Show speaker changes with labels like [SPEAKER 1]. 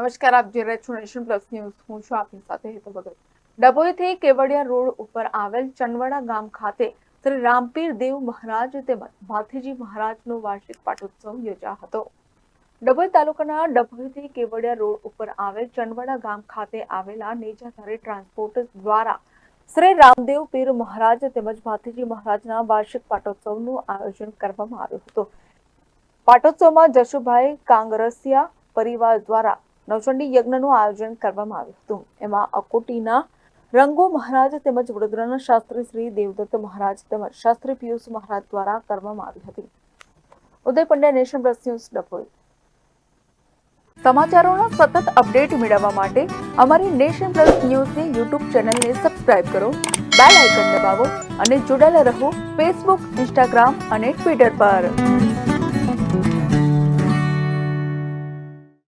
[SPEAKER 1] નમસ્કાર, આપ જોઈ રહ્યા છો નેશન પ્લસ ન્યૂઝ. હું છું આપની સાથે હેતુ ભગત. ડભોઈથી કેવડિયા રોડ ઉપર આવેલ ચંદવાડા ગામ ખાતે શ્રી રામપીર દેવ મહારાજ તેમજ ભાથીજી મહારાજનો વાર્ષિક પાટોત્સવ યોજાયો હતો. ડભોઈ તાલુકાના ડભોઈથી કેવડિયા રોડ ઉપર આવેલ ચંદવાડા ગામ ખાતે આવેલા નેજાધારી ટ્રાન્સપોર્ટ દ્વારા શ્રી રામદેવ પીર મહારાજ તેમજ ભાથીજી મહારાજના વાર્ષિક પાટોત્સવનું આયોજન કરવામાં આવ્યું હતું. પાટોત્સવમાં જશુભાઈ કાંગરસિયા પરિવાર દ્વારા નવચંડી યજ્ઞનું આયોજન કરવામાં આવ્યું હતું. એમાં અકોટીના રંગો મહારાજ તેમજ વડોદરાના શાસ્ત્રી શ્રી દેવદત્ત મહારાજ તેમજ શાસ્ત્રી પિયુષ મહારાજ દ્વારા કરવામાં આવી હતી. Uday Pandya, Nation Plus News, Dabhoi. સમાચારોના સતત અપડેટ મેળવવા માટે અમારી નેશન પ્લસ ન્યૂઝની યુટ્યુબ ચેનલને સબસ્ક્રાઇબ કરો, બેલ આઇકન દબાવો અને જોડાયેલા રહો ફેસબુક, ઇન્સ્ટાગ્રામ અને ટ્વિટર પર.